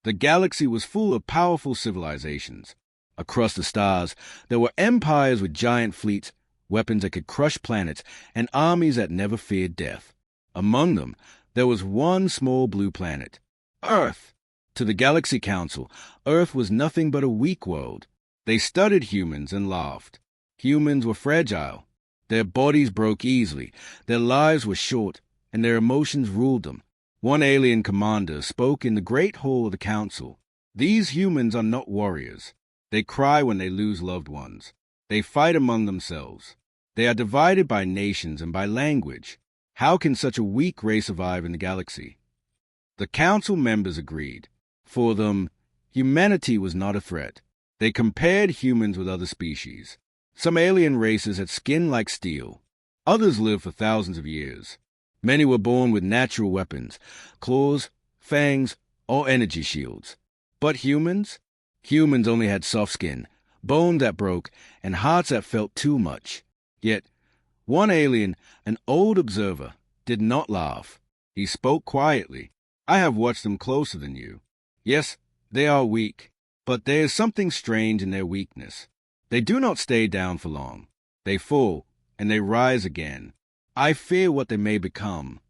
The galaxy was full of powerful civilizations. Across the stars, there were empires with giant fleets, weapons that could crush planets, and armies that never feared death. Among them, there was one small blue planet, Earth. To the Galaxy Council, Earth was nothing but a weak world. They studied humans and laughed. Humans were fragile. Their bodies broke easily, their lives were short, and their emotions ruled them. One alien commander spoke in the great hall of the council. These humans are not warriors. They cry when they lose loved ones. They fight among themselves. They are divided by nations and by language. How can such a weak race survive in the galaxy? The council members agreed. For them, humanity was not a threat. They compared humans with other species. Some alien races had skin like steel. Others lived for thousands of years. Many were born with natural weapons, claws, fangs, or energy shields. But humans? Humans only had soft skin, bones that broke, and hearts that felt too much. Yet, one alien, an old observer, did not laugh. He spoke quietly. I have watched them closer than you. Yes, they are weak, but there is something strange in their weakness. They do not stay down for long. They fall, and they rise again. I fear what they may become.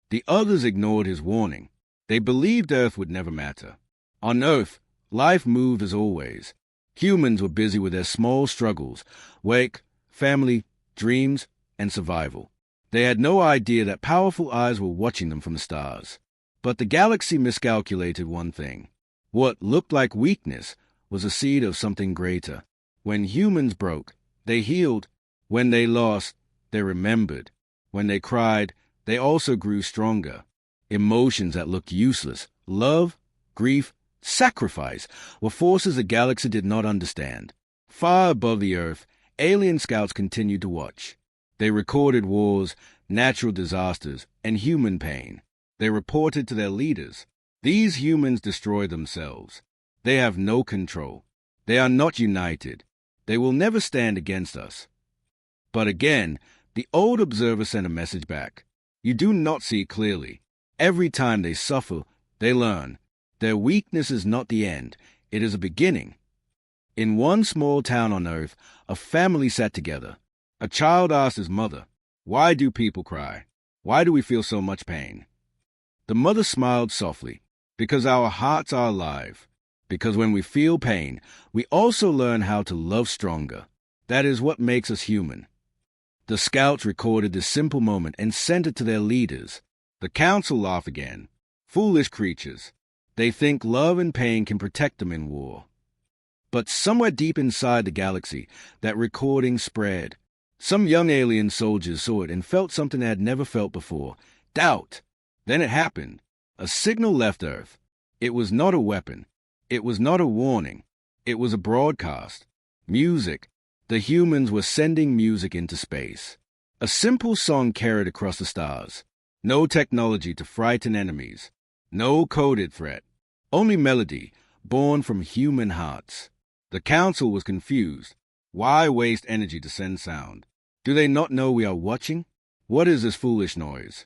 The others ignored his warning. They believed Earth would never matter. On Earth, life moved as always. Humans were busy with their small struggles, work, family, dreams, and survival. They had no idea that powerful eyes were watching them from the stars. But the galaxy miscalculated one thing. What looked like weakness was a seed of something greater. When humans broke, they healed. When they lost, they remembered. When they cried, they also grew stronger. Emotions that looked useless, love, grief, sacrifice, were forces the galaxy did not understand. Far above the Earth, alien scouts continued to watch. They recorded wars, natural disasters, and human pain. They reported to their leaders. These humans destroy themselves. They have no control. They are not united. They will never stand against us. But again, the old observer sent a message back. You do not see clearly. Every time they suffer, they learn. Their weakness is not the end. It is a beginning. In one small town on Earth, a family sat together. A child asked his mother, "Why do people cry? Why do we feel so much pain?" The mother smiled softly. Because our hearts are alive. Because when we feel pain, we also learn how to love stronger. That is what makes us human. The scouts recorded this simple moment and sent it to their leaders. The council laughed again. Foolish creatures. They think love and pain can protect them in war. But somewhere deep inside the galaxy, that recording spread. Some young alien soldiers saw it and felt something they had never felt before. Doubt. Then it happened. A signal left Earth. It was not a weapon. It was not a warning. It was a broadcast. Music. The humans were sending music into space. A simple song carried across the stars. No technology to frighten enemies. No coded threat. Only melody, born from human hearts. The council was confused. Why waste energy to send sound? Do they not know we are watching? What is this foolish noise?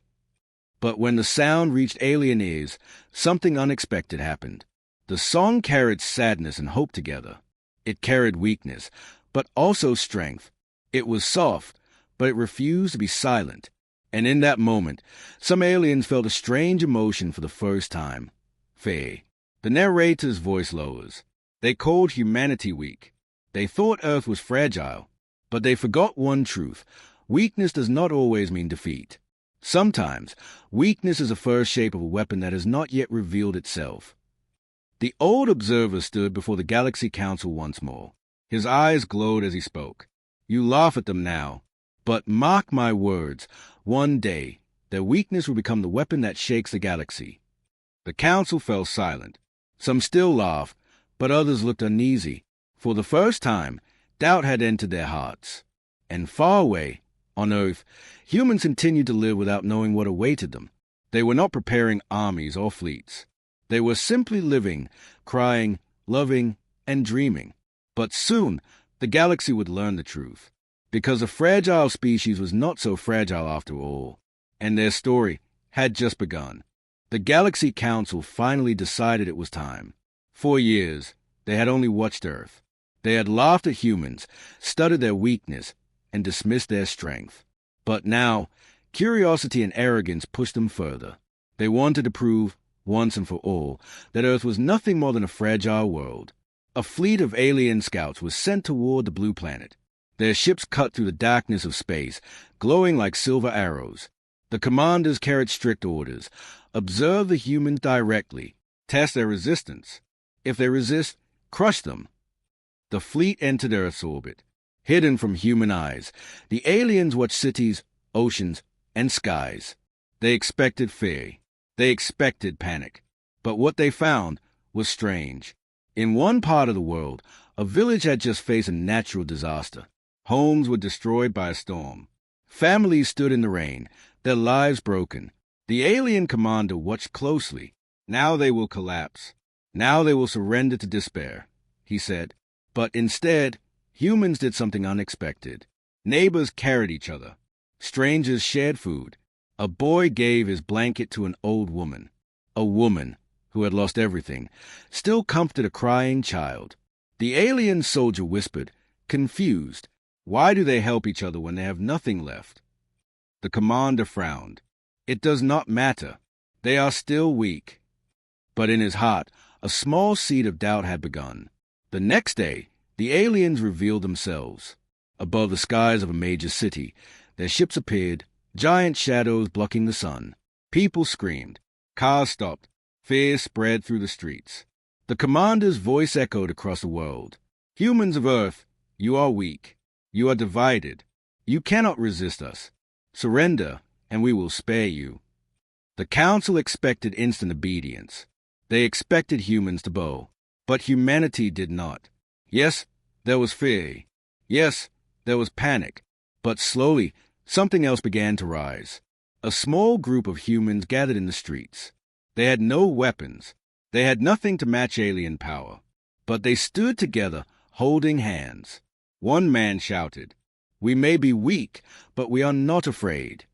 But when the sound reached alien ears, something unexpected happened. The song carried sadness and hope together. It carried weakness, but also strength. It was soft, but it refused to be silent. And in that moment, some aliens felt a strange emotion for the first time. Fear. The narrator's voice lowers. They called humanity weak. They thought Earth was fragile. But they forgot one truth. Weakness does not always mean defeat. Sometimes, weakness is the first shape of a weapon that has not yet revealed itself. The old observer stood before the Galaxy Council once more. His eyes glowed as he spoke. You laugh at them now, but mark my words, one day, their weakness will become the weapon that shakes the galaxy. The council fell silent. Some still laughed, but others looked uneasy. For the first time, doubt had entered their hearts. And far away, on Earth, humans continued to live without knowing what awaited them. They were not preparing armies or fleets. They were simply living, crying, loving, and dreaming. But soon, the galaxy would learn the truth. Because a fragile species was not so fragile after all. And their story had just begun. The Galaxy Council finally decided it was time. For years, they had only watched Earth. They had laughed at humans, studied their weakness, and dismissed their strength. But now, curiosity and arrogance pushed them further. They wanted to prove, once and for all, that Earth was nothing more than a fragile world. A fleet of alien scouts was sent toward the blue planet. Their ships cut through the darkness of space, glowing like silver arrows. The commanders carried strict orders. Observe the humans directly. Test their resistance. If they resist, crush them. The fleet entered Earth's orbit. Hidden from human eyes, the aliens watched cities, oceans, and skies. They expected fear. They expected panic. But what they found was strange. In one part of the world, a village had just faced a natural disaster. Homes were destroyed by a storm. Families stood in the rain, their lives broken. The alien commander watched closely. Now they will collapse. Now they will surrender to despair, he said. But instead, humans did something unexpected. Neighbors carried each other. Strangers shared food. A boy gave his blanket to an old woman. A woman, who had lost everything, still comforted a crying child. The alien soldier whispered, confused, "Why do they help each other when they have nothing left?" The commander frowned. "It does not matter. They are still weak." But in his heart, a small seed of doubt had begun. The next day, the aliens revealed themselves. Above the skies of a major city, their ships appeared, giant shadows blocking the sun. People screamed. Cars stopped. Fear spread through the streets. The commander's voice echoed across the world. "Humans of Earth, you are weak. You are divided. You cannot resist us. Surrender, and we will spare you." The council expected instant obedience. They expected humans to bow. But humanity did not. Yes, there was fear. Yes, there was panic. But slowly, something else began to rise. A small group of humans gathered in the streets. They had no weapons. They had nothing to match alien power. But they stood together, holding hands. One man shouted, "We may be weak, but we are not afraid."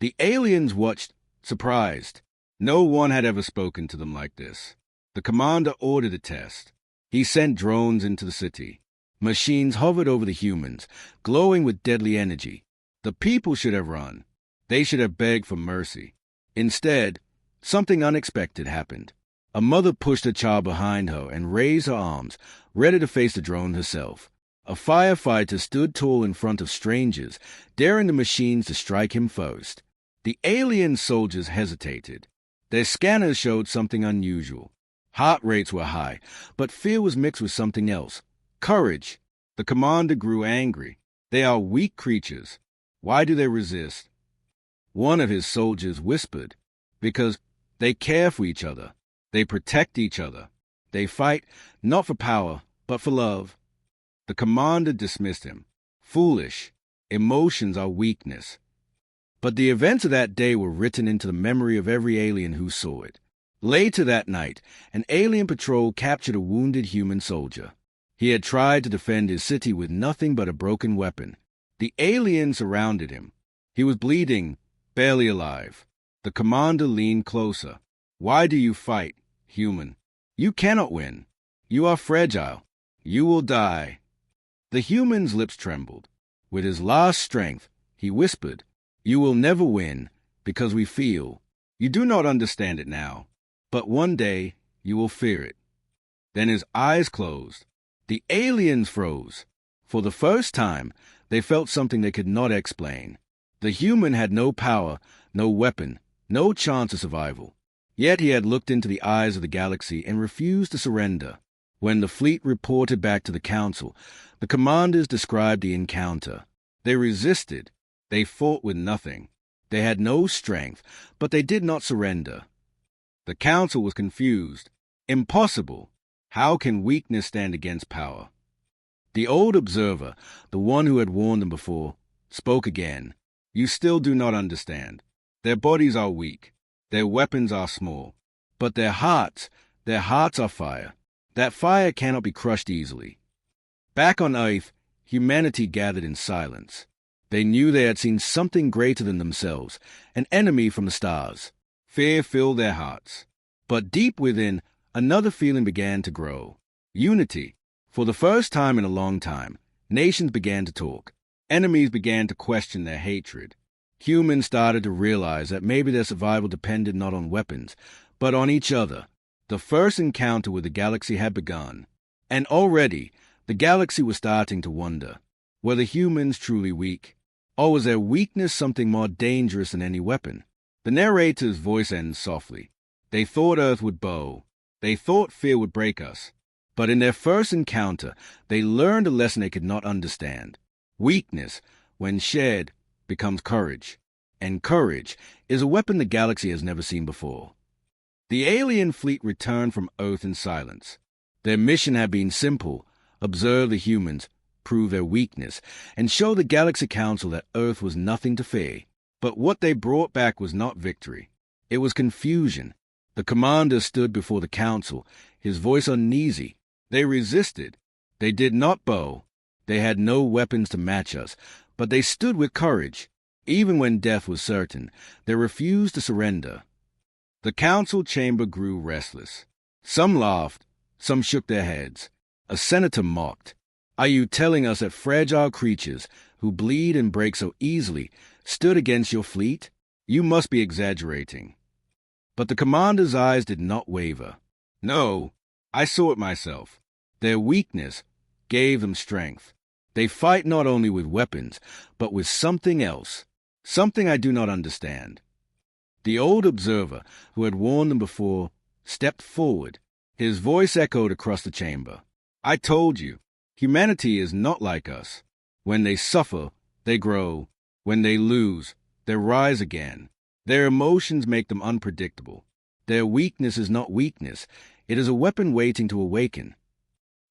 The aliens watched, surprised. No one had ever spoken to them like this. The commander ordered a test. He sent drones into the city. Machines hovered over the humans, glowing with deadly energy. The people should have run. They should have begged for mercy. Instead, something unexpected happened. A mother pushed her child behind her and raised her arms, ready to face the drone herself. A firefighter stood tall in front of strangers, daring the machines to strike him first. The alien soldiers hesitated. Their scanners showed something unusual. Heart rates were high, but fear was mixed with something else. Courage. The commander grew angry. They are weak creatures. Why do they resist? One of his soldiers whispered, "Because they care for each other. They protect each other. They fight not for power, but for love." The commander dismissed him. Foolish. Emotions are weakness. But the events of that day were written into the memory of every alien who saw it. Later that night, an alien patrol captured a wounded human soldier. He had tried to defend his city with nothing but a broken weapon. The aliens surrounded him. He was bleeding, barely alive. The commander leaned closer. "Why do you fight, human? You cannot win. You are fragile. You will die." The human's lips trembled. With his last strength, he whispered, "You will never win, because we feel. You do not understand it now. But one day, you will fear it." Then his eyes closed. The aliens froze. For the first time, they felt something they could not explain. The human had no power, no weapon, no chance of survival. Yet he had looked into the eyes of the galaxy and refused to surrender. When the fleet reported back to the council, the commanders described the encounter. They resisted. They fought with nothing. They had no strength, but they did not surrender. The council was confused. Impossible. How can weakness stand against power? The old observer, the one who had warned them before, spoke again. "You still do not understand. Their bodies are weak. Their weapons are small. But their hearts are fire. That fire cannot be crushed easily." Back on Earth, humanity gathered in silence. They knew they had seen something greater than themselves, an enemy from the stars. Fear filled their hearts. But deep within, another feeling began to grow. Unity. For the first time in a long time, nations began to talk. Enemies began to question their hatred. Humans started to realize that maybe their survival depended not on weapons, but on each other. The first encounter with the galaxy had begun. And already, the galaxy was starting to wonder, were the humans truly weak? Or was their weakness something more dangerous than any weapon? The narrator's voice ends softly. They thought Earth would bow. They thought fear would break us. But in their first encounter, they learned a lesson they could not understand. Weakness, when shared, becomes courage. And courage is a weapon the galaxy has never seen before. The alien fleet returned from Earth in silence. Their mission had been simple: observe the humans, prove their weakness, and show the Galaxy Council that Earth was nothing to fear. But what they brought back was not victory. It was confusion. The commander stood before the council, his voice uneasy. They resisted. They did not bow. They had no weapons to match us, but they stood with courage. Even when death was certain, they refused to surrender. The council chamber grew restless. Some laughed, some shook their heads. A senator mocked. Are you telling us that fragile creatures, who bleed and break so easily, stood against your fleet? You must be exaggerating. But the commander's eyes did not waver. No, I saw it myself. Their weakness gave them strength. They fight not only with weapons, but with something else, something I do not understand. The old observer, who had warned them before, stepped forward. His voice echoed across the chamber. I told you, humanity is not like us. When they suffer, they grow. When they lose, they rise again. Their emotions make them unpredictable. Their weakness is not weakness. It is a weapon waiting to awaken.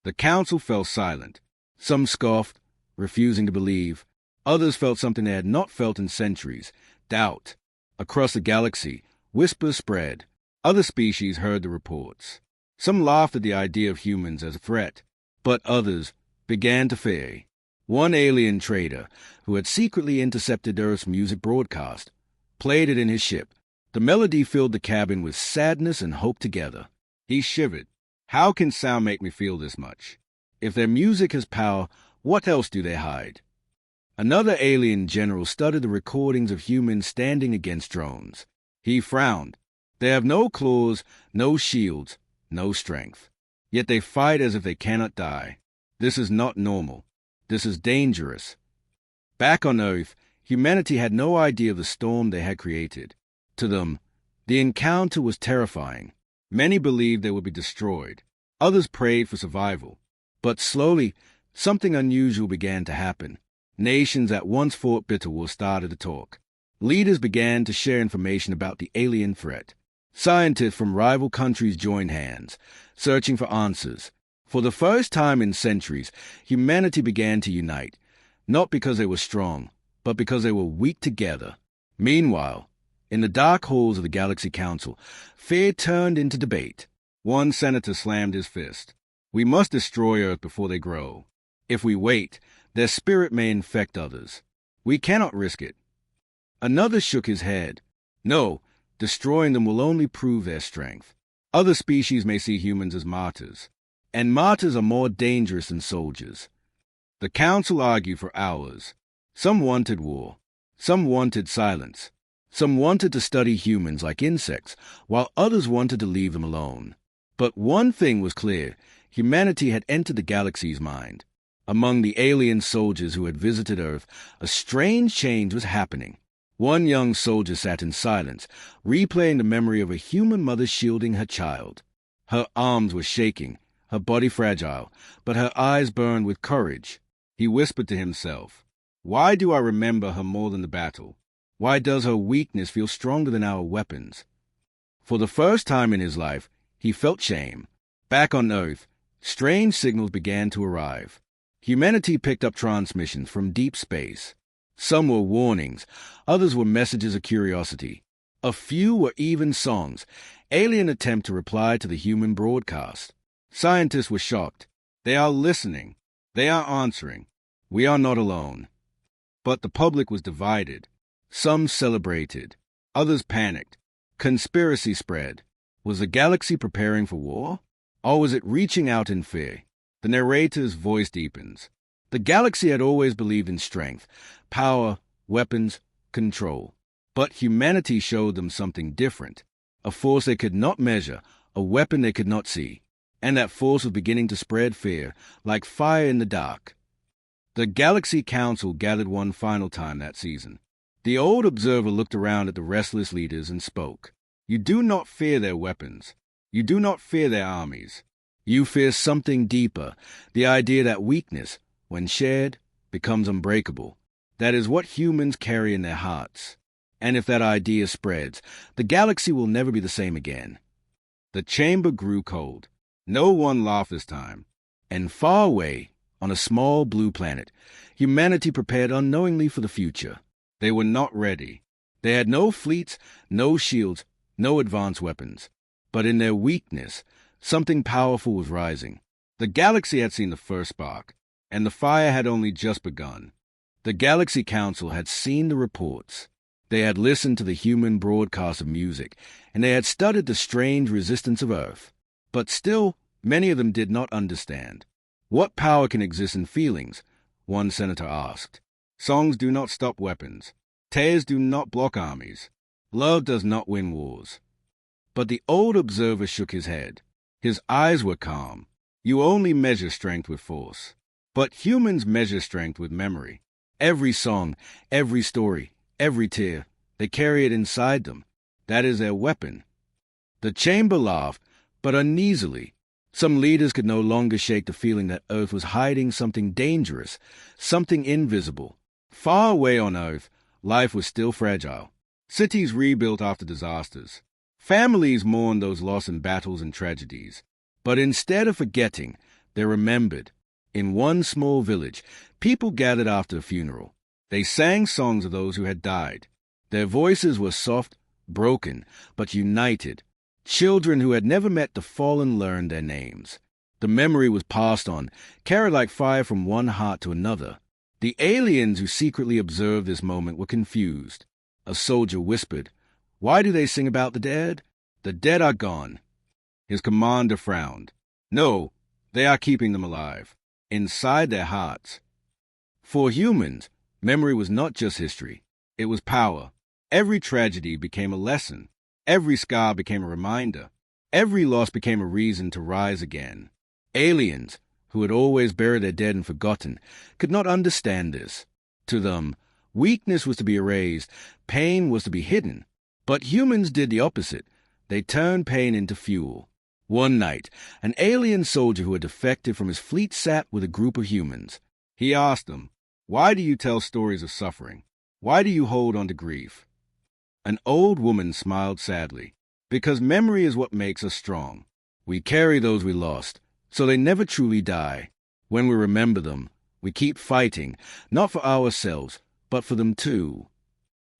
The council fell silent. Some scoffed, refusing to believe. Others felt something they had not felt in centuries: doubt. Across the galaxy, whispers spread. Other species heard the reports. Some laughed at the idea of humans as a threat, but others began to fear. One alien trader, who had secretly intercepted Earth's music broadcast, played it in his ship. The melody filled the cabin with sadness and hope together. He shivered. How can sound make me feel this much? If their music has power, what else do they hide? Another alien general studied the recordings of humans standing against drones. He frowned. They have no claws, no shields, no strength. Yet they fight as if they cannot die. This is not normal. This is dangerous. Back on Earth, humanity had no idea of the storm they had created. To them, the encounter was terrifying. Many believed they would be destroyed. Others prayed for survival. But slowly, something unusual began to happen. Nations that once fought bitter war started to talk. Leaders began to share information about the alien threat. Scientists from rival countries joined hands, searching for answers. For the first time in centuries, humanity began to unite, not because they were strong, but because they were weak together. Meanwhile, in the dark halls of the Galaxy Council, fear turned into debate. One senator slammed his fist. We must destroy Earth before they grow. If we wait, their spirit may infect others. We cannot risk it. Another shook his head. No, destroying them will only prove their strength. Other species may see humans as martyrs, and martyrs are more dangerous than soldiers. The council argued for hours. Some wanted war. Some wanted silence. Some wanted to study humans like insects, while others wanted to leave them alone. But one thing was clear. Humanity had entered the galaxy's mind. Among the alien soldiers who had visited Earth, a strange change was happening. One young soldier sat in silence, replaying the memory of a human mother shielding her child. Her arms were shaking, her body fragile, but her eyes burned with courage. He whispered to himself, "Why do I remember her more than the battle? Why does her weakness feel stronger than our weapons?" For the first time in his life, he felt shame. Back on Earth, strange signals began to arrive. Humanity picked up transmissions from deep space. Some were warnings, others were messages of curiosity. A few were even songs, alien attempt to reply to the human broadcast. Scientists were shocked. They are listening. They are answering. We are not alone. But the public was divided. Some celebrated. Others panicked. Conspiracy spread. Was the galaxy preparing for war? Or was it reaching out in fear? The narrator's voice deepens. The galaxy had always believed in strength, power, weapons, control. But humanity showed them something different. A force they could not measure, a weapon they could not see. And that force was beginning to spread fear, like fire in the dark. The Galaxy Council gathered one final time that season. The old observer looked around at the restless leaders and spoke. You do not fear their weapons. You do not fear their armies. You fear something deeper, the idea that weakness, when shared, becomes unbreakable. That is what humans carry in their hearts. And if that idea spreads, the galaxy will never be the same again. The chamber grew cold. No one laughed this time. And far away, on a small blue planet, humanity prepared unknowingly for the future. They were not ready. They had no fleets, no shields, no advanced weapons. But in their weakness, something powerful was rising. The galaxy had seen the first spark, and the fire had only just begun. The Galaxy Council had seen the reports. They had listened to the human broadcast of music, and they had studied the strange resistance of Earth. But still, many of them did not understand. What power can exist in feelings? One senator asked. Songs do not stop weapons. Tears do not block armies. Love does not win wars. But the old observer shook his head. His eyes were calm. You only measure strength with force. But humans measure strength with memory. Every song, every story, every tear, they carry it inside them. That is their weapon. The chamber laughed, but uneasily. Some leaders could no longer shake the feeling that Earth was hiding something dangerous, something invisible. Far away on Earth, life was still fragile. Cities rebuilt after disasters. Families mourned those lost in battles and tragedies. But instead of forgetting, they remembered. In one small village, people gathered after a funeral. They sang songs of those who had died. Their voices were soft, broken, but united. Children who had never met the fallen learned their names. The memory was passed on, carried like fire from one heart to another. The aliens who secretly observed this moment were confused. A soldier whispered, "Why do they sing about the dead? The dead are gone." His commander frowned. "No, they are keeping them alive, inside their hearts." For humans, memory was not just history. It was power. Every tragedy became a lesson. Every scar became a reminder. Every loss became a reason to rise again. Aliens, who had always buried their dead and forgotten, could not understand this. To them, weakness was to be erased, pain was to be hidden. But humans did the opposite. They turned pain into fuel. One night, an alien soldier who had defected from his fleet sat with a group of humans. He asked them, "Why do you tell stories of suffering? Why do you hold on to grief?" An old woman smiled sadly. "Because memory is what makes us strong. We carry those we lost, so they never truly die. When we remember them, we keep fighting, not for ourselves, but for them too."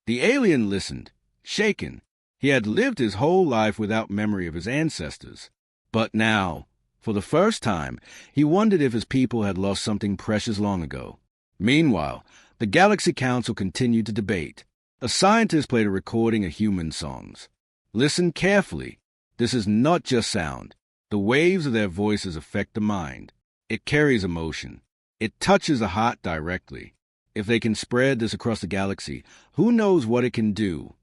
The alien listened, shaken. He had lived his whole life without memory of his ancestors. But now, for the first time, he wondered if his people had lost something precious long ago. Meanwhile, the Galaxy Council continued to debate. A scientist played a recording of human songs. Listen carefully. This is not just sound. The waves of their voices affect the mind. It carries emotion. It touches the heart directly. If they can spread this across the galaxy, who knows what it can do?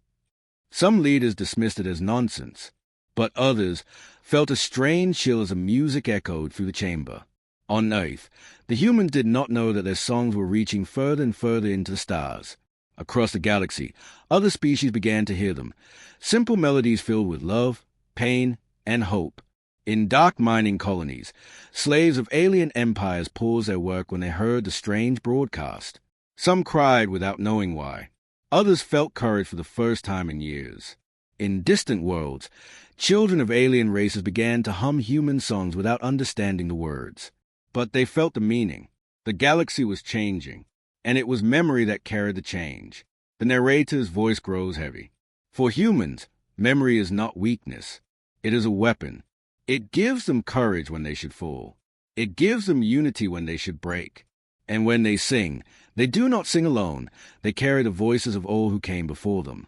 Some leaders dismissed it as nonsense, but others felt a strange chill as the music echoed through the chamber. On Earth, the humans did not know that their songs were reaching further and further into the stars. Across the galaxy, other species began to hear them, simple melodies filled with love, pain, and hope. In dark mining colonies, slaves of alien empires paused their work when they heard the strange broadcast. Some cried without knowing why. Others felt courage for the first time in years. In distant worlds, children of alien races began to hum human songs without understanding the words. But they felt the meaning. The galaxy was changing, and it was memory that carried the change. The narrator's voice grows heavy. For humans, memory is not weakness. It is a weapon. It gives them courage when they should fall. It gives them unity when they should break. And when they sing, they do not sing alone. They carry the voices of all who came before them.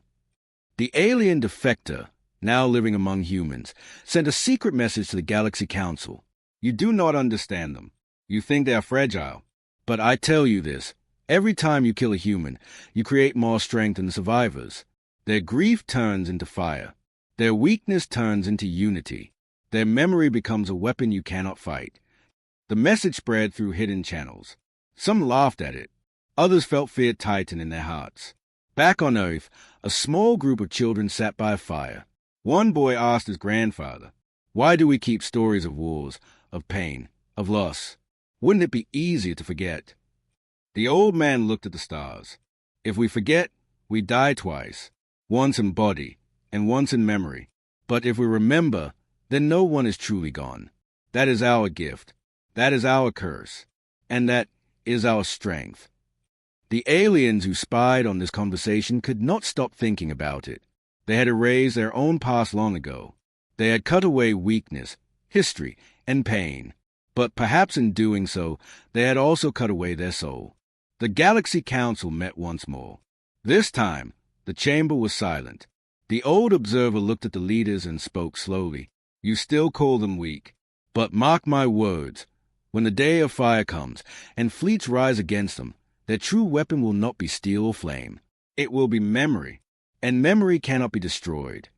The alien defector, now living among humans, sent a secret message to the Galaxy Council. You do not understand them. You think they are fragile. But I tell you this, every time you kill a human, you create more strength in the survivors. Their grief turns into fire. Their weakness turns into unity. Their memory becomes a weapon you cannot fight. The message spread through hidden channels. Some laughed at it. Others felt fear tighten in their hearts. Back on Earth, a small group of children sat by a fire. One boy asked his grandfather, "Why do we keep stories of wars, of pain, of loss? Wouldn't it be easier to forget?" The old man looked at the stars. "If we forget, we die twice, once in body and once in memory. But if we remember, then no one is truly gone. That is our gift. That is our curse. And that is our strength." The aliens who spied on this conversation could not stop thinking about it. They had erased their own past long ago. They had cut away weakness, history, and pain. But perhaps in doing so, they had also cut away their soul. The Galaxy Council met once more. This time, the chamber was silent. The old observer looked at the leaders and spoke slowly. "You still call them weak. But mark my words, when the day of fire comes and fleets rise against them, their true weapon will not be steel or flame. It will be memory, and memory cannot be destroyed."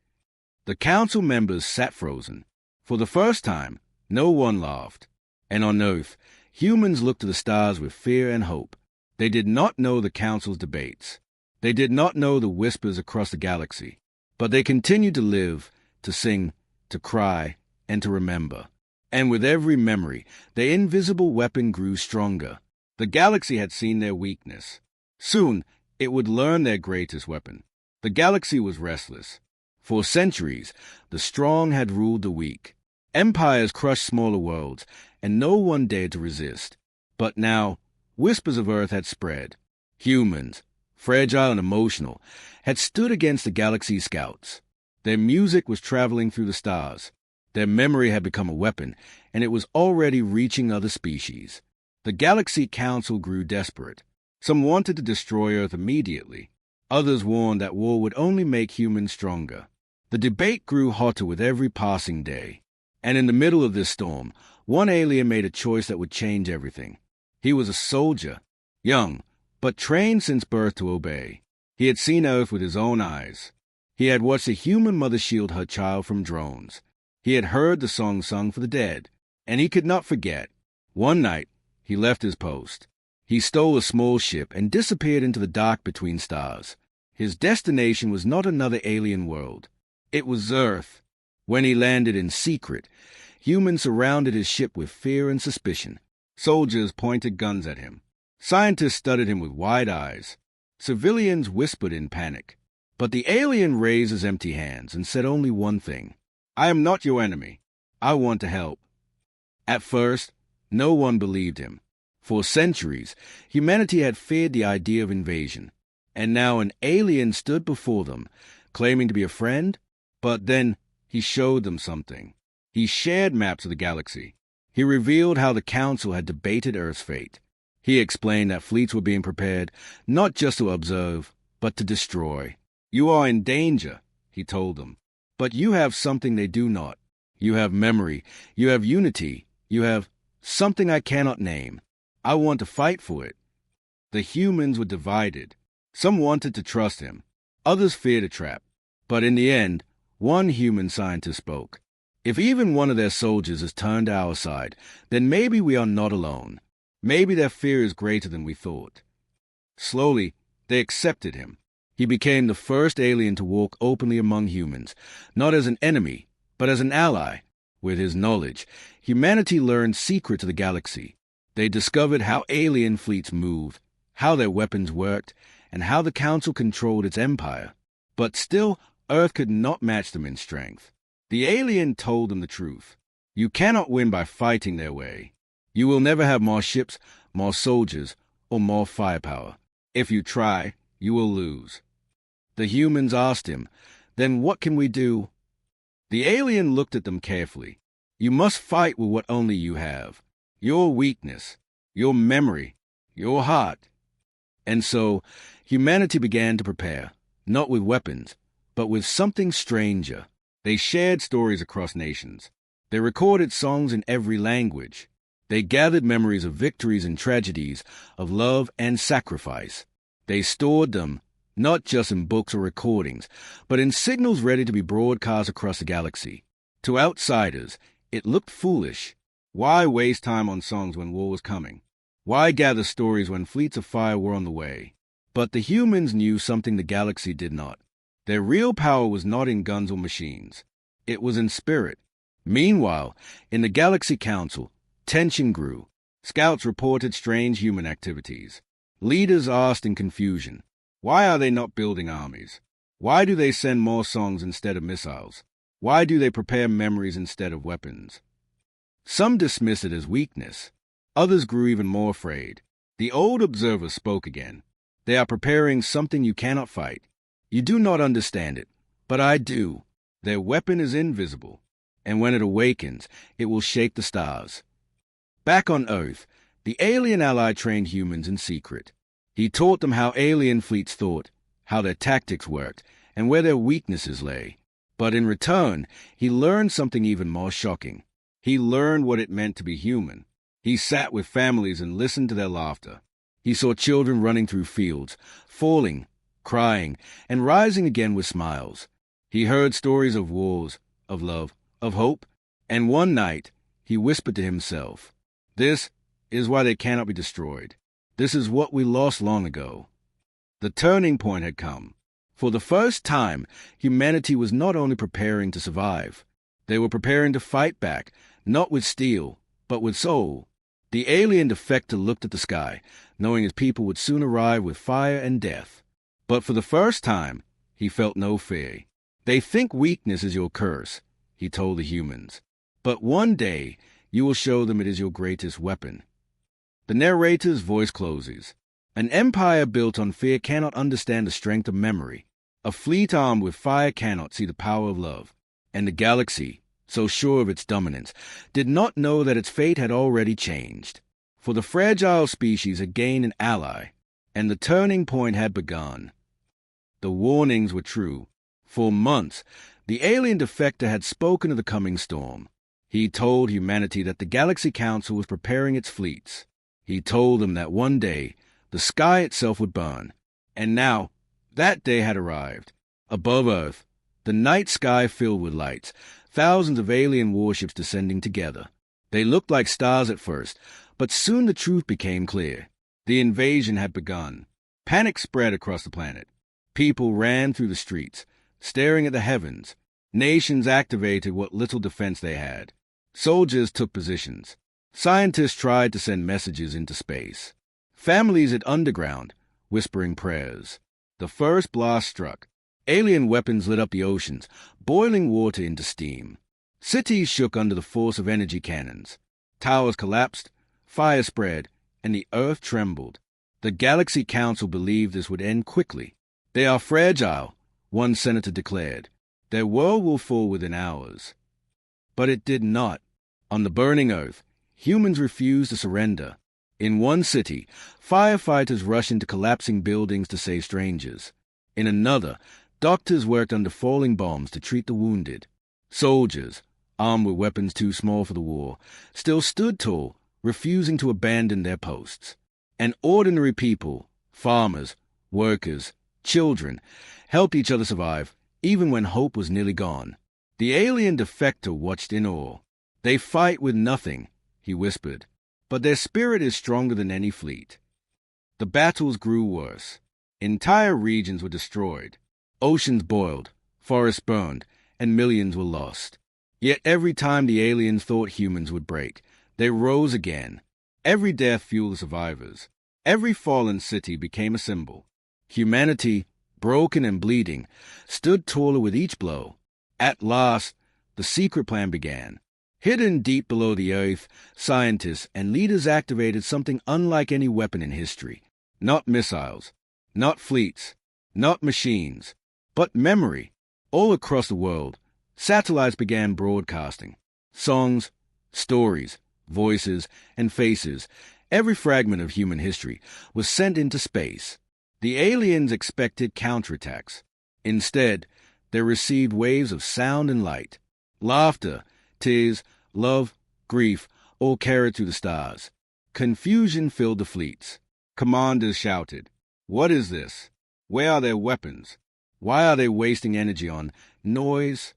The council members sat frozen. For the first time, no one laughed. And on Earth, humans looked to the stars with fear and hope. They did not know the council's debates. They did not know the whispers across the galaxy. But they continued to live, to sing, to cry, and to remember. And with every memory, their invisible weapon grew stronger. The galaxy had seen their weakness. Soon, it would learn their greatest weapon. The galaxy was restless. For centuries, the strong had ruled the weak. Empires crushed smaller worlds, and no one dared to resist. But now, whispers of Earth had spread. Humans, fragile and emotional, had stood against the galaxy's scouts. Their music was traveling through the stars. Their memory had become a weapon, and it was already reaching other species. The Galaxy Council grew desperate. Some wanted to destroy Earth immediately. Others warned that war would only make humans stronger. The debate grew hotter with every passing day. And in the middle of this storm, one alien made a choice that would change everything. He was a soldier, young, but trained since birth to obey. He had seen Earth with his own eyes. He had watched a human mother shield her child from drones. He had heard the song sung for the dead, and he could not forget. One night, he left his post. He stole a small ship and disappeared into the dark between stars. His destination was not another alien world. It was Earth. When he landed in secret, humans surrounded his ship with fear and suspicion. Soldiers pointed guns at him. Scientists studied him with wide eyes. Civilians whispered in panic. But the alien raised his empty hands and said only one thing: "I am not your enemy. I want to help." At first, no one believed him. For centuries, humanity had feared the idea of invasion. And now an alien stood before them, claiming to be a friend. But then he showed them something. He shared maps of the galaxy. He revealed how the Council had debated Earth's fate. He explained that fleets were being prepared not just to observe, but to destroy. "You are in danger," he told them. "But you have something they do not. You have memory. You have unity. You have something I cannot name. I want to fight for it." The humans were divided. Some wanted to trust him. Others feared a trap. But in the end, one human scientist spoke. "If even one of their soldiers has turned to our side, then maybe we are not alone. Maybe their fear is greater than we thought." Slowly, they accepted him. He became the first alien to walk openly among humans, not as an enemy, but as an ally. With his knowledge, humanity learned secrets of the galaxy. They discovered how alien fleets moved, how their weapons worked, and how the Council controlled its empire. But still, Earth could not match them in strength. The alien told them the truth. You cannot win by fighting their way. You will never have more ships, more soldiers, or more firepower. If you try, you will lose. The humans asked him, "Then what can we do?" The alien looked at them carefully. "You must fight with what only you have. Your weakness, your memory, your heart." And so, humanity began to prepare, not with weapons, but with something stranger. They shared stories across nations. They recorded songs in every language. They gathered memories of victories and tragedies, of love and sacrifice. They stored them, not just in books or recordings, but in signals ready to be broadcast across the galaxy. To outsiders, it looked foolish. Why waste time on songs when war was coming? Why gather stories when fleets of fire were on the way? But the humans knew something the galaxy did not. Their real power was not in guns or machines. It was in spirit. Meanwhile, in the Galaxy Council, tension grew. Scouts reported strange human activities. Leaders asked in confusion, why are they not building armies? Why do they send more songs instead of missiles? Why do they prepare memories instead of weapons? Some dismissed it as weakness. Others grew even more afraid. The old observer spoke again. They are preparing something you cannot fight. You do not understand it, but I do. Their weapon is invisible, and when it awakens, it will shake the stars. Back on Earth, the alien ally trained humans in secret. He taught them how alien fleets thought, how their tactics worked, and where their weaknesses lay. But in return, he learned something even more shocking. He learned what it meant to be human. He sat with families and listened to their laughter. He saw children running through fields, falling, crying, and rising again with smiles. He heard stories of wars, of love, of hope, and one night he whispered to himself, "This is why they cannot be destroyed. This is what we lost long ago." The turning point had come. For the first time, humanity was not only preparing to survive. They were preparing to fight back, not with steel, but with soul. The alien defector looked at the sky, knowing his people would soon arrive with fire and death. But for the first time, he felt no fear. They think weakness is your curse, he told the humans. But one day, you will show them it is your greatest weapon. The narrator's voice closes. An empire built on fear cannot understand the strength of memory. A fleet armed with fire cannot see the power of love. And the galaxy, so sure of its dominance, did not know that its fate had already changed. For the fragile species had gained an ally, and the turning point had begun. The warnings were true. For months, the alien defector had spoken of the coming storm. He told humanity that the Galaxy Council was preparing its fleets. He told them that one day, the sky itself would burn. And now, that day had arrived. Above Earth, the night sky filled with lights, thousands of alien warships descending together. They looked like stars at first, but soon the truth became clear. The invasion had begun. Panic spread across the planet. People ran through the streets, staring at the heavens. Nations activated what little defense they had. Soldiers took positions. Scientists tried to send messages into space. Families hid underground, whispering prayers. The first blast struck. Alien weapons lit up the oceans, boiling water into steam. Cities shook under the force of energy cannons. Towers collapsed, fire spread, and the earth trembled. The Galaxy Council believed this would end quickly. "They are fragile," one senator declared. "Their world will fall within hours." But it did not. On the burning earth, humans refused to surrender. In one city, firefighters rushed into collapsing buildings to save strangers. In another, doctors worked under falling bombs to treat the wounded. Soldiers, armed with weapons too small for the war, still stood tall, refusing to abandon their posts. And ordinary people, farmers, workers, children, helped each other survive, even when hope was nearly gone. The alien defector watched in awe. "They fight with nothing," he whispered, "but their spirit is stronger than any fleet." The battles grew worse. Entire regions were destroyed. Oceans boiled, forests burned, and millions were lost. Yet every time the aliens thought humans would break, they rose again. Every death fueled the survivors. Every fallen city became a symbol. Humanity, broken and bleeding, stood taller with each blow. At last, the secret plan began. Hidden deep below the earth, scientists and leaders activated something unlike any weapon in history. Not missiles, not fleets, not machines, but memory. All across the world, satellites began broadcasting. Songs, stories, voices, and faces, every fragment of human history, was sent into space. The aliens expected counterattacks. Instead, They received waves of sound and light. Laughter, tears, love, grief, all carried through the stars. Confusion filled the fleets. Commanders shouted, "What is this? Where are their weapons? Why are they wasting energy on noise?"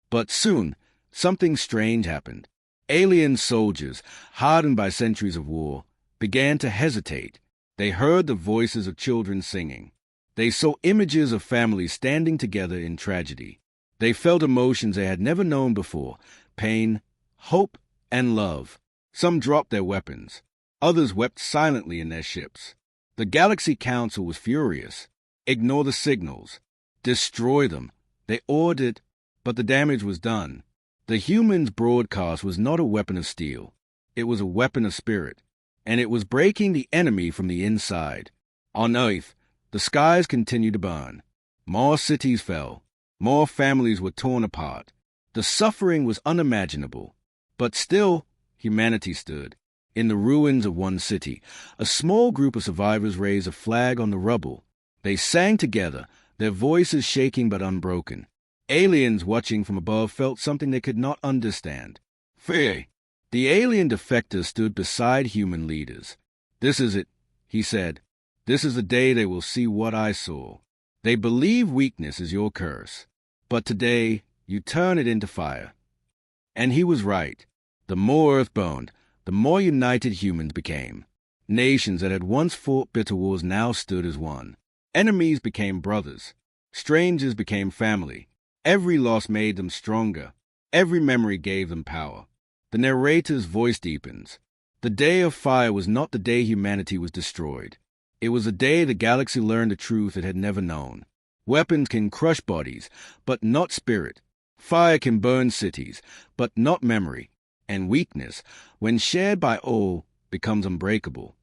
But soon, something strange happened. Alien soldiers, hardened by centuries of war, began to hesitate. They heard the voices of children singing. They saw images of families standing together in tragedy. They felt emotions they had never known before: pain, hope, and love. Some dropped their weapons. Others wept silently in their ships. The Galaxy Council was furious. Ignore the signals. Destroy them. They ordered, but the damage was done. The humans' broadcast was not a weapon of steel. It was a weapon of spirit, and it was breaking the enemy from the inside. On Earth, the skies continued to burn. More cities fell. More families were torn apart. The suffering was unimaginable. But still, humanity stood. In the ruins of one city, a small group of survivors raised a flag on the rubble. They sang together, their voices shaking but unbroken. Aliens watching from above felt something they could not understand: fear. The alien defectors stood beside human leaders. "This is it," he said. "This is the day they will see what I saw. They believe weakness is your curse, but today you turn it into fire." And he was right. The more Earth burned, the more united humans became. Nations that had once fought bitter wars now stood as one. Enemies became brothers. Strangers became family. Every loss made them stronger. Every memory gave them power. The narrator's voice deepens. The day of fire was not the day humanity was destroyed. It was the day the galaxy learned the truth it had never known. Weapons can crush bodies, but not spirit. Fire can burn cities, but not memory. And weakness, when shared by all, becomes unbreakable.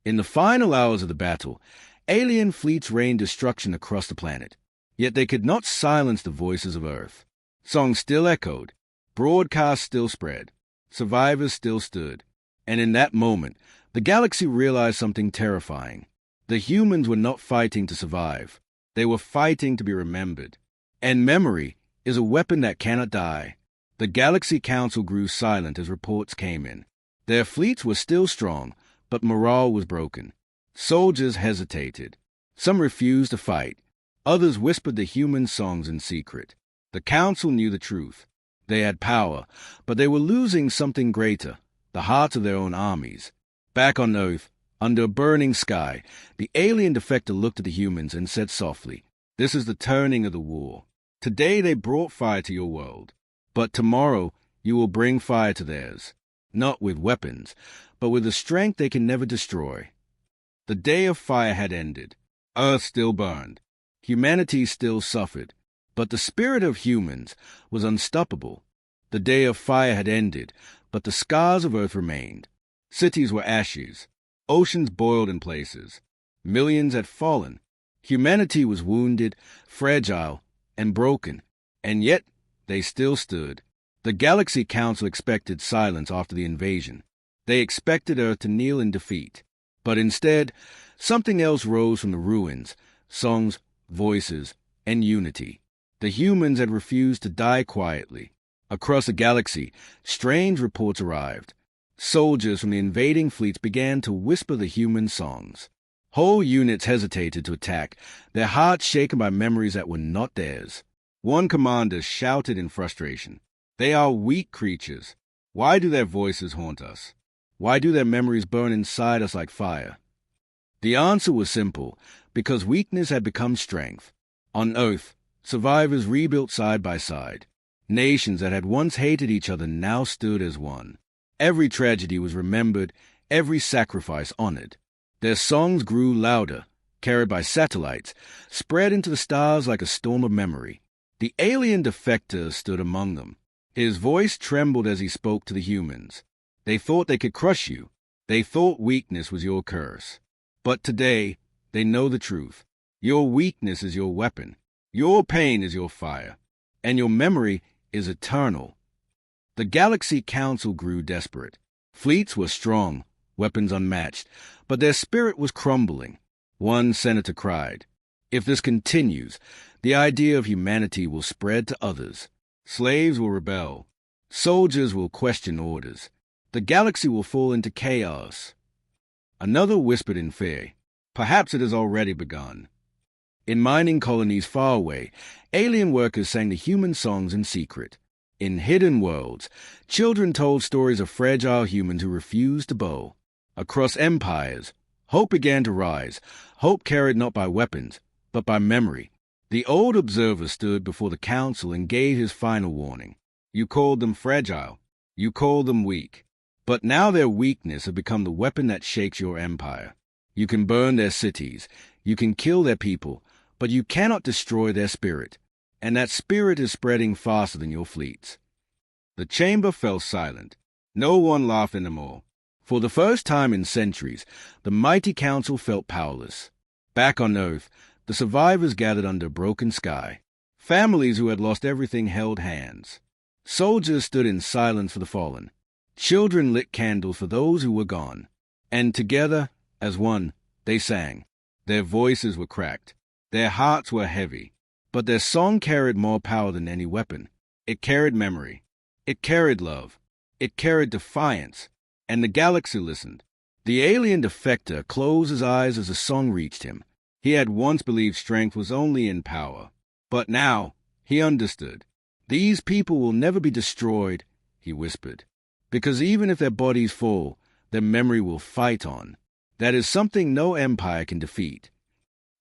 In the final hours of the battle, alien fleets rained destruction across the planet. Yet they could not silence the voices of Earth. Songs still echoed. Broadcasts still spread. Survivors still stood. And in that moment, the galaxy realized something terrifying. The humans were not fighting to survive. They were fighting to be remembered. And memory is a weapon that cannot die. The Galaxy Council grew silent as reports came in. Their fleets were still strong, but morale was broken. Soldiers hesitated. Some refused to fight. Others whispered the human songs in secret. The council knew the truth. They had power, but they were losing something greater: the hearts of their own armies. Back on Earth, under a burning sky, the alien defector looked at the humans and said softly, "This is the turning of the war. Today they brought fire to your world, but tomorrow you will bring fire to theirs, not with weapons, but with a strength they can never destroy." The day of fire had ended. Earth still burned. Humanity still suffered, but the spirit of humans was unstoppable. The day of fire had ended, but the scars of Earth remained. Cities were ashes. Oceans boiled in places. Millions had fallen. Humanity was wounded, fragile, and broken, and yet they still stood. The Galaxy Council expected silence after the invasion. They expected Earth to kneel in defeat. But instead, something else rose from the ruins: songs, voices, and unity. The humans had refused to die quietly. Across the galaxy, strange reports arrived. Soldiers from the invading fleets began to whisper the human songs. Whole units hesitated to attack, their hearts shaken by memories that were not theirs. One commander shouted in frustration, "They are weak creatures. Why do their voices haunt us? Why do their memories burn inside us like fire?" The answer was simple: because weakness had become strength. On Earth, survivors rebuilt side by side. Nations that had once hated each other now stood as one. Every tragedy was remembered, every sacrifice honored. Their songs grew louder, carried by satellites, spread into the stars like a storm of memory. The alien defector stood among them. His voice trembled as he spoke to the humans. They thought they could crush you. They thought weakness was your curse. But today, they know the truth. Your weakness is your weapon. Your pain is your fire. And your memory is eternal. The Galaxy Council grew desperate. Fleets were strong, weapons unmatched, but their spirit was crumbling. One senator cried, If this continues, the idea of humanity will spread to others. Slaves will rebel. Soldiers will question orders. The galaxy will fall into chaos. Another whispered in fear. Perhaps it has already begun. In mining colonies far away, alien workers sang the human songs in secret. In hidden worlds, children told stories of fragile humans who refused to bow. Across empires, hope began to rise, hope carried not by weapons, but by memory. The old observer stood before the council and gave his final warning. You called them fragile. You called them weak. But now their weakness has become the weapon that shakes your empire. You can burn their cities. You can kill their people. But you cannot destroy their spirit. And that spirit is spreading faster than your fleets. The chamber fell silent. No one laughed anymore. For the first time in centuries, the mighty council felt powerless. Back on Earth, the survivors gathered under a broken sky. Families who had lost everything held hands. Soldiers stood in silence for the fallen. Children lit candles for those who were gone. And together, as one, they sang. Their voices were cracked. Their hearts were heavy. But their song carried more power than any weapon. It carried memory. It carried love. It carried defiance. And the galaxy listened. The alien defector closed his eyes as the song reached him. He had once believed strength was only in power. But now, he understood. These people will never be destroyed, he whispered. Because even if their bodies fall, their memory will fight on. That is something no empire can defeat.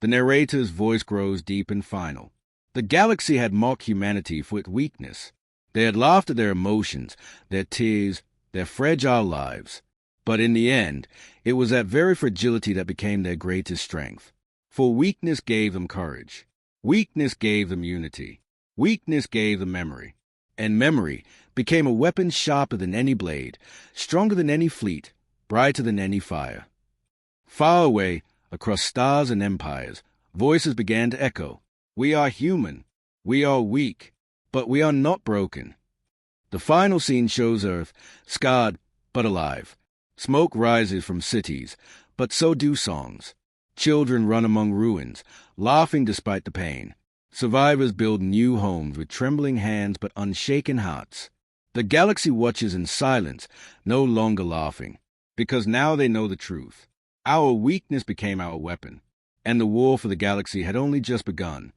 The narrator's voice grows deep and final. The galaxy had mocked humanity for its weakness. They had laughed at their emotions, their tears, their fragile lives. But in the end, it was that very fragility that became their greatest strength. For weakness gave them courage. Weakness gave them unity. Weakness gave them memory. And memory became a weapon sharper than any blade, stronger than any fleet, brighter than any fire. Far away, across stars and empires, voices began to echo. We are human. We are weak. But we are not broken. The final scene shows Earth, scarred but alive. Smoke rises from cities, but so do songs. Children run among ruins, laughing despite the pain. Survivors build new homes with trembling hands but unshaken hearts. The galaxy watches in silence, no longer laughing, because now they know the truth. Our weakness became our weapon, and the war for the galaxy had only just begun.